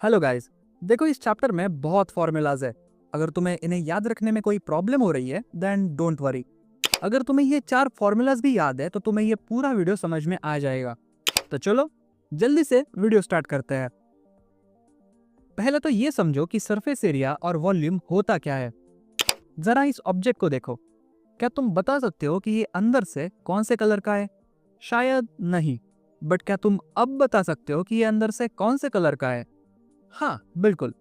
Hello guys. देखो, इस chapter में बहुत फॉर्मूलाज है। अगर तुम्हें इन्हें याद रखने में कोई प्रॉब्लम हो रही है देन डोंट वरी। अगर तुम्हें ये 4 फॉर्मूलाज भी याद है तो तुम्हें ये पूरा वीडियो समझ में आ जाएगा। तो चलो जल्दी से वीडियो स्टार्ट करते हैं। पहले तो ये समझो कि सरफेस एरिया और वॉल्यूम होता क्या है। जरा इस ऑब्जेक्ट को देखो। क्या तुम बता सकते हो कि ये अंदर से कौन से कलर का है? शायद नहीं। बट क्या तुम अब बता सकते हो कि ये अंदर से कौन से कलर का है? हाँ, बिल्कुल।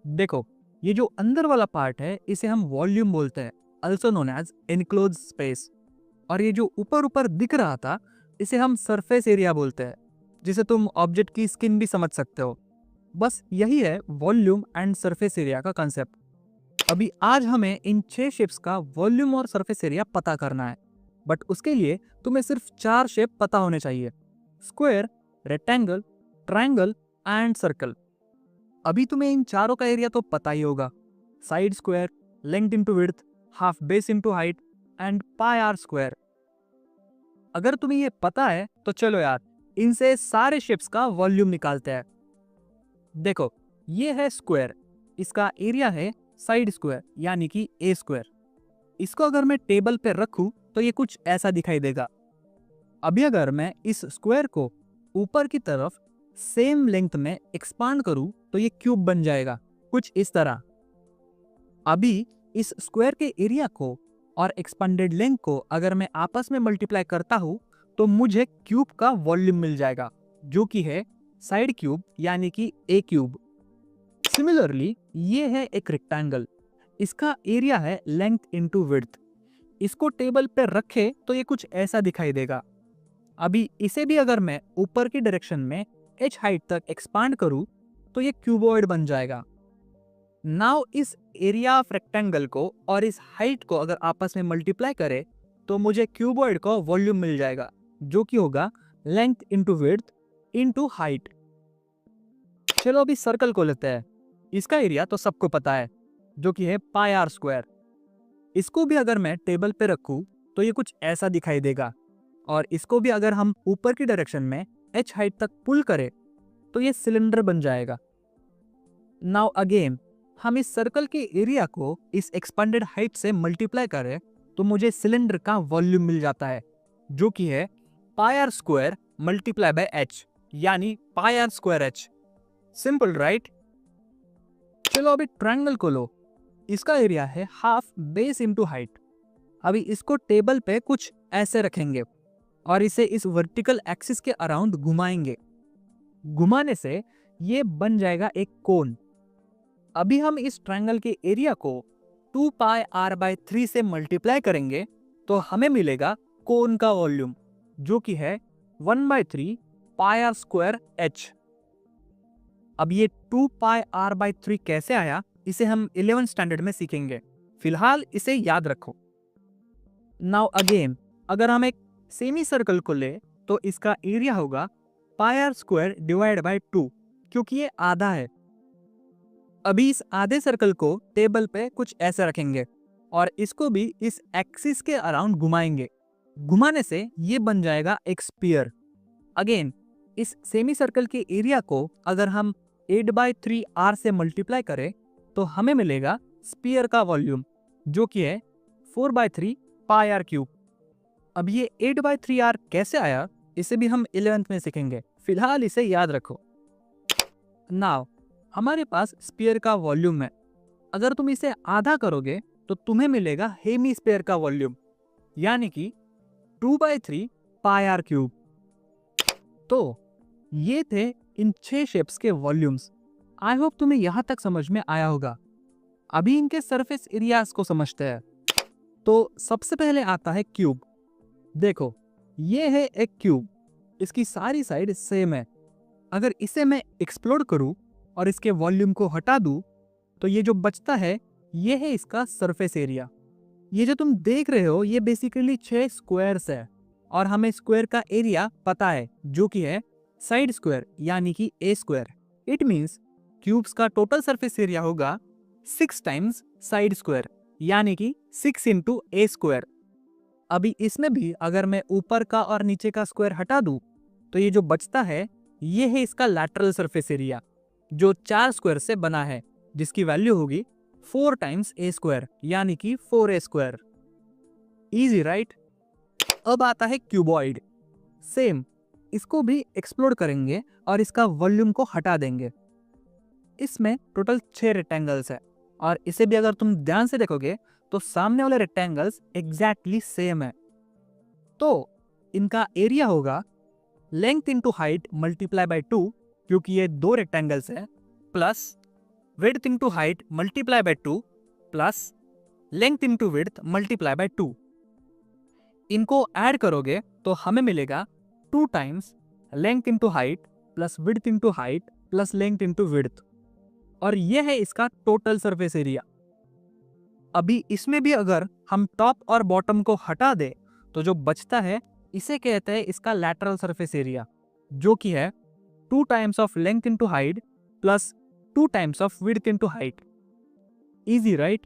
देखो, ये जो अंदर वाला पार्ट है इसे हम वॉल्यूम बोलते हैं, also known as enclosed space। और ये जो ऊपर ऊपर दिख रहा था इसे हम सरफेस एरिया बोलते हैं, जिसे तुम ऑब्जेक्ट की स्किन भी समझ सकते हो। बस यही है वॉल्यूम एंड सरफेस एरिया का कंसेप्ट। अभी आज हमें इन 6 शेप्स का वॉल्यूम और सरफेस एरिया पता करना है। बट उसके लिए तुम्हें सिर्फ 4 शेप पता होने चाहिए: square, rectangle, triangle and circle. अभी तुम्हें इन चारों का एरिया तो पता ही होगा: side square, length into width, half base into height and pi are square. अगर तुम्हें ये पता है तो चलो यार, इनसे सारे शेप्स का वॉल्यूम निकालते हैं। देखो, ये है स्क्वायर। इसका एरिया है साइड स्क्वायर यानी कि ए स्क्वायर। इसको अगर मैं टेबल पे रखूं तो ये कुछ ऐसा दिखाई देगा। अभी अगर मैं इस स्क्वायर को ऊपर की तरफ सेम लेंथ में एक्सपांड करूं तो ये क्यूब बन जाएगा, कुछ इस तरह। अभी इस स्क्वायर के एरिया को और एक्सपांडेड लेंथ को अगर मैं आपस में मल्टीप्लाई करता हूं तो मुझे क्यूब का वॉल्यूम मिल जाएगा, जो कि है साइड क्यूब यानी कि ए क्यूब। सिमिलरली ये है एक रेक्टेंगल। इसका एरिया है लेंथ इंटू विड्थ। इसको टेबल पे रखे तो ये कुछ ऐसा दिखाई देगा। अभी इसे भी अगर मैं ऊपर की डायरेक्शन में h हाइट तक एक्सपांड करूं तो ये क्यूबॉइड बन जाएगा। नाउ इस एरिया ऑफ रेक्टेंगल को और इस हाइट को अगर आपस में मल्टीप्लाई करें तो मुझे क्यूबॉइड का वॉल्यूम मिल जाएगा, जो कि होगा length into width into height. चलो अभी सर्कल को लेते हैं। इसका एरिया तो सबको पता है, जो कि है पाई आर स्क्वायर। इसको भी अगर मैं टेबल पे रखूं तो ये कुछ ऐसा दिखाई देगा। और इसको भी अगर हम ऊपर की डायरेक्शन में h हाइट तक पुल करें तो ये सिलेंडर बन जाएगा। नाउ अगेन हम इस सर्कल के एरिया को इस एक्सपांडेड हाइट से मल्टीप्लाई करें तो मुझे सिलेंडर का वॉल्यूम मिल जाता है, जो कि है pi are square multiply by h यानी pi are square h। Simple right? चलो अभी ट्रायंगल को लो। इसका एरिया है हाफ बेस इंटू हाइट। अभी इसको टेबल पे कुछ ऐसे रखेंगे और इसे इस वर्टिकल एक्सिस के अराउंड घुमाएंगे। घुमाने से ये बन जाएगा एक कोन। अभी हम इस ट्रायंगल के एरिया को 2 पाई आर बाय 3 से मल्टीप्लाई करेंगे तो हमें मिलेगा कोन का वॉल्यूम, जो कि है 1/3 पाई आर स्क्वायर h। अब ये 2 पाई आर बाय 3 कैसे आया इसे हम 11th स्टैंडर्ड में सीखेंगे। फिलहाल इसे याद रखो। नाउ अगेन अगर हम एक सेमी सर्कल को ले तो इसका एरिया होगा pi are square divide by 2, क्योंकि ये आधा है। अभी इस आधे सर्कल को टेबल पे कुछ ऐसे रखेंगे और इसको भी इस एक्सिस के अराउंड घुमाएंगे। घुमाने से ये बन जाएगा एक स्फीयर। अगेन इस सेमी सर्कल के एरिया को अगर हम 8/3 आर से मल्टीप्लाई करें तो हमें मिलेगा स्फीयर का वॉल्यूम, जो कि है 4/3 पाई आर क्यूब। अब ये 8/3 आर कैसे आया इसे भी हम 11th में सीखेंगे। फिलहाल इसे याद रखो। नाउ हमारे पास स्फीयर का वॉल्यूम है। अगर तुम इसे आधा करोगे तो तुम्हें मिलेगा हेमी स्फीयर का वॉल्यूम, यानी कि 2/3 पाई आर क्यूब। तो ये थे इन 6 शेप्स के वॉल्यूम्स। आई होप तुम्हें यहां तक समझ में आया होगा। अभी इनके सरफेस एरियाज को समझते हैं। तो सबसे पहले आता है क्यूब। देखो, ये है एक क्यूब। इसकी सारी साइड सेम है। अगर इसे मैं एक्सप्लोड करूं और इसके वॉल्यूम को हटा दूं तो ये जो बचता है ये है इसका सरफेस एरिया। ये जो तुम देख रहे हो ये बेसिकली 6 स्क्वायर्स है और हमें स्क्वायर का एरिया पता है, जो कि है साइड स्क्वायर यानी कि ए स्क्वायर। इट मींस क्यूब्स का टोटल सरफेस एरिया होगा 6 टाइम्स साइड स्क्वायर यानी कि 6 इंटू ए स्क्वायर। अभी इसमें भी अगर मैं ऊपर का और नीचे का स्क्वायर हटा दूं तो ये जो बचता है ये है इसका लैटरल सरफेस एरिया। जो 4 स्क्वायर से बना है, जिसकी वैल्यू होगी 4 टाइम्स ए स्क्वायर, यानी कि 4a स्क्वायर। Easy right. अब आता है क्यूबॉइड। सेम, इसको भी एक्सप्लोर करेंगे और इसका वॉल्यूम को हटा देंगे। इसमें टोटल 6 रेक्टेंगल्स है और इसे भी अगर तुम ध्यान से देखोगे तो सामने वाले रेक्टेंगल्स एग्जैक्टली सेम है। तो इनका एरिया होगा length into height multiply by 2, क्योंकि ये 2 रेक्टेंगल्स है, plus width into height multiply by 2 plus length into width multiply by 2। इनको ऐड करोगे तो हमें मिलेगा 2 times length into height plus width into height plus length into width, और यह है इसका टोटल सरफेस एरिया। अभी इसमें भी अगर हम टॉप और बॉटम को हटा दे तो जो बचता है इसे कहते हैं इसका लैटरल सरफेस एरिया, जो कि है 2 times of length into height plus 2 times of width into height. Easy right.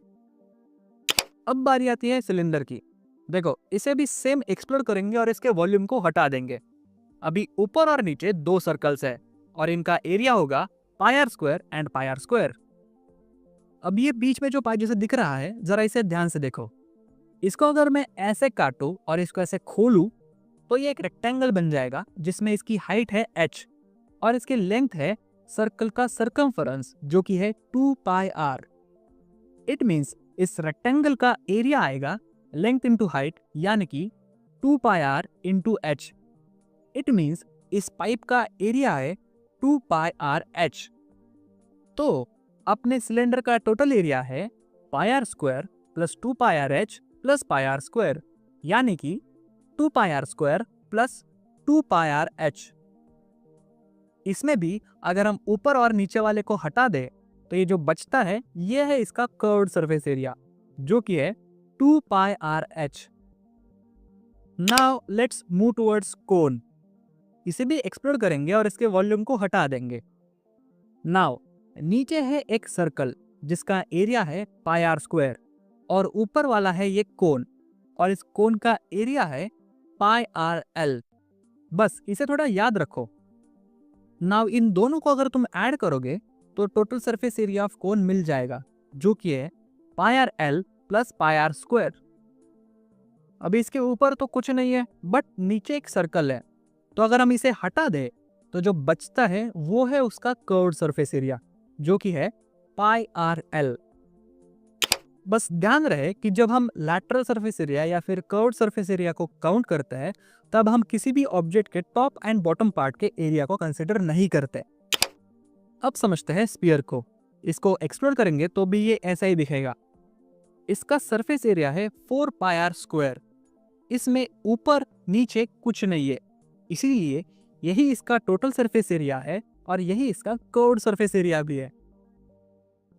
अब बारी आती है सिलेंडर की। देखो, इसे भी सेम एक्सप्लोर करेंगे और इसके वॉल्यूम को हटा देंगे। अभी ऊपर और नीचे 2 सर्कल्स है और इनका एरिया होगा pi are square and pi are square. अब ये बीच में जो पाई जैसे दिख रहा है, जरा इसे ध्यान से देखो। इसको अगर मैं ऐसे काटूं और इसको ऐसे खोलूं तो ये एक रेक्टेंगल बन जाएगा जिसमें इसकी हाइट है h और इसकी लेंथ है सर्कल का सर्कमफरेंस, जो कि है 2 पाई आर। इट मींस इस रेक्टेंगल का एरिया आएगा लेंथ इंटू हाइट, यानी कि 2 pi r into h. It means इस पाइप का एरिया है 2 पाई आर एच। तो अपने सिलेंडर का टोटल एरिया है pi are square plus 2 pi r h plus pi are square, यानी कि 2 pi are square plus 2 pi r h. इसमें भी अगर हम ऊपर और नीचे वाले को हटा दें तो ये जो बचता है ये है इसका कर्व्ड सरफेस एरिया, जो कि है 2 pi r h. Now let's move towards cone. इसे भी एक्सप्लोर करेंगे और इसके वॉल्यूम को हटा देंगे। नाउ नीचे है एक सर्कल जिसका एरिया है पाई आर स्क्वायर और ऊपर वाला है ये कोन और इस कोन का एरिया है पाई आर एल। बस इसे थोड़ा याद रखो। नाउ इन दोनों को अगर तुम ऐड करोगे तो total surface area of cone मिल जाएगा, जो कि है pi r l plus pi are square. अभी इसके ऊपर तो कुछ नहीं है बट नीचे एक सर्कल है, तो अगर हम इसे हटा दें तो जो बचता है वो है उसका कर्व्ड सरफेस एरिया, जो कि है पाई आर एल। बस ध्यान रहे कि जब हम लैटरल सरफेस एरिया या फिर कर्व्ड सरफेस एरिया को काउंट करते हैं तब हम किसी भी ऑब्जेक्ट के टॉप एंड बॉटम पार्ट के एरिया को कंसीडर नहीं करते। अब समझते हैं स्फीयर को। इसको एक्सप्लोर करेंगे तो भी ये ऐसा ही दिखेगा। इसका सरफेस एरिया है 4 पाई आर स्क्वायर। इसमें ऊपर नीचे कुछ नहीं है, इसीलिए यही इसका टोटल सरफेस एरिया है और यही इसका कर्व्ड सरफेस एरिया भी है।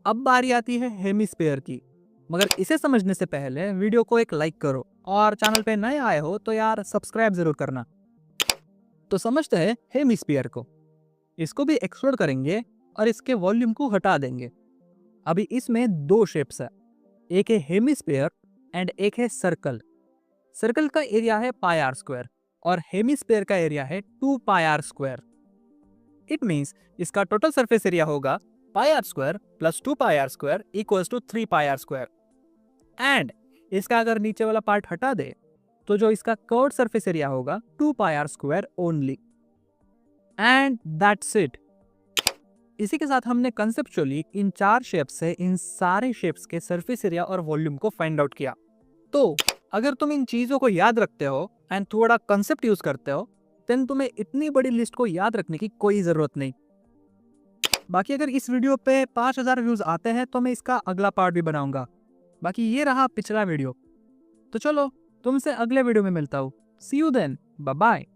अब बारी आती है हेमिस्फीयर की, मगर इसे समझने से पहले वीडियो को एक लाइक करो और चैनल पे नए आए हो तो यार सब्सक्राइब जरूर करना। तो समझते हैं हेमिस्फीयर को। इसको भी एक्सप्लोर करेंगे और इसके वॉल्यूम को हटा देंगे। अभी इसमें 2 शेप्स है, एक है हेमिस्फीयर एंड एक है सर्कल। सर्कल का एरिया है पाई आर स्क्वायर और हेमिस्फीयर का एरिया है 2 pi are square. It means इसका टोटल सरफेस एरिया होगा pi are square plus 2 pi are square equals to 3 pi are square. And इसका अगर नीचे वाला पार्ट हटा दे तो जो इसका कर्व्ड सरफेस एरिया होगा 2 pi are square only. And that's it. इसी के साथ हमने कंसेप्चुअली इन 4 शेप्स से इन सारे शेप्स के सरफेस एरिया और वॉल्यूम को फाइंड आउट किया। तो अगर तुम इन चीजों को याद रखते हो एंड थोड़ा कंसेप्ट यूज करते हो देन तुम्हें इतनी बड़ी लिस्ट को याद रखने की कोई जरूरत नहीं। बाकी अगर इस वीडियो पे 5000 व्यूज आते हैं तो मैं इसका अगला पार्ट भी बनाऊंगा। बाकी ये रहा पिछला वीडियो। तो चलो तुमसे अगले वीडियो में मिलता हूँ। सी यू देन, बाय बाय।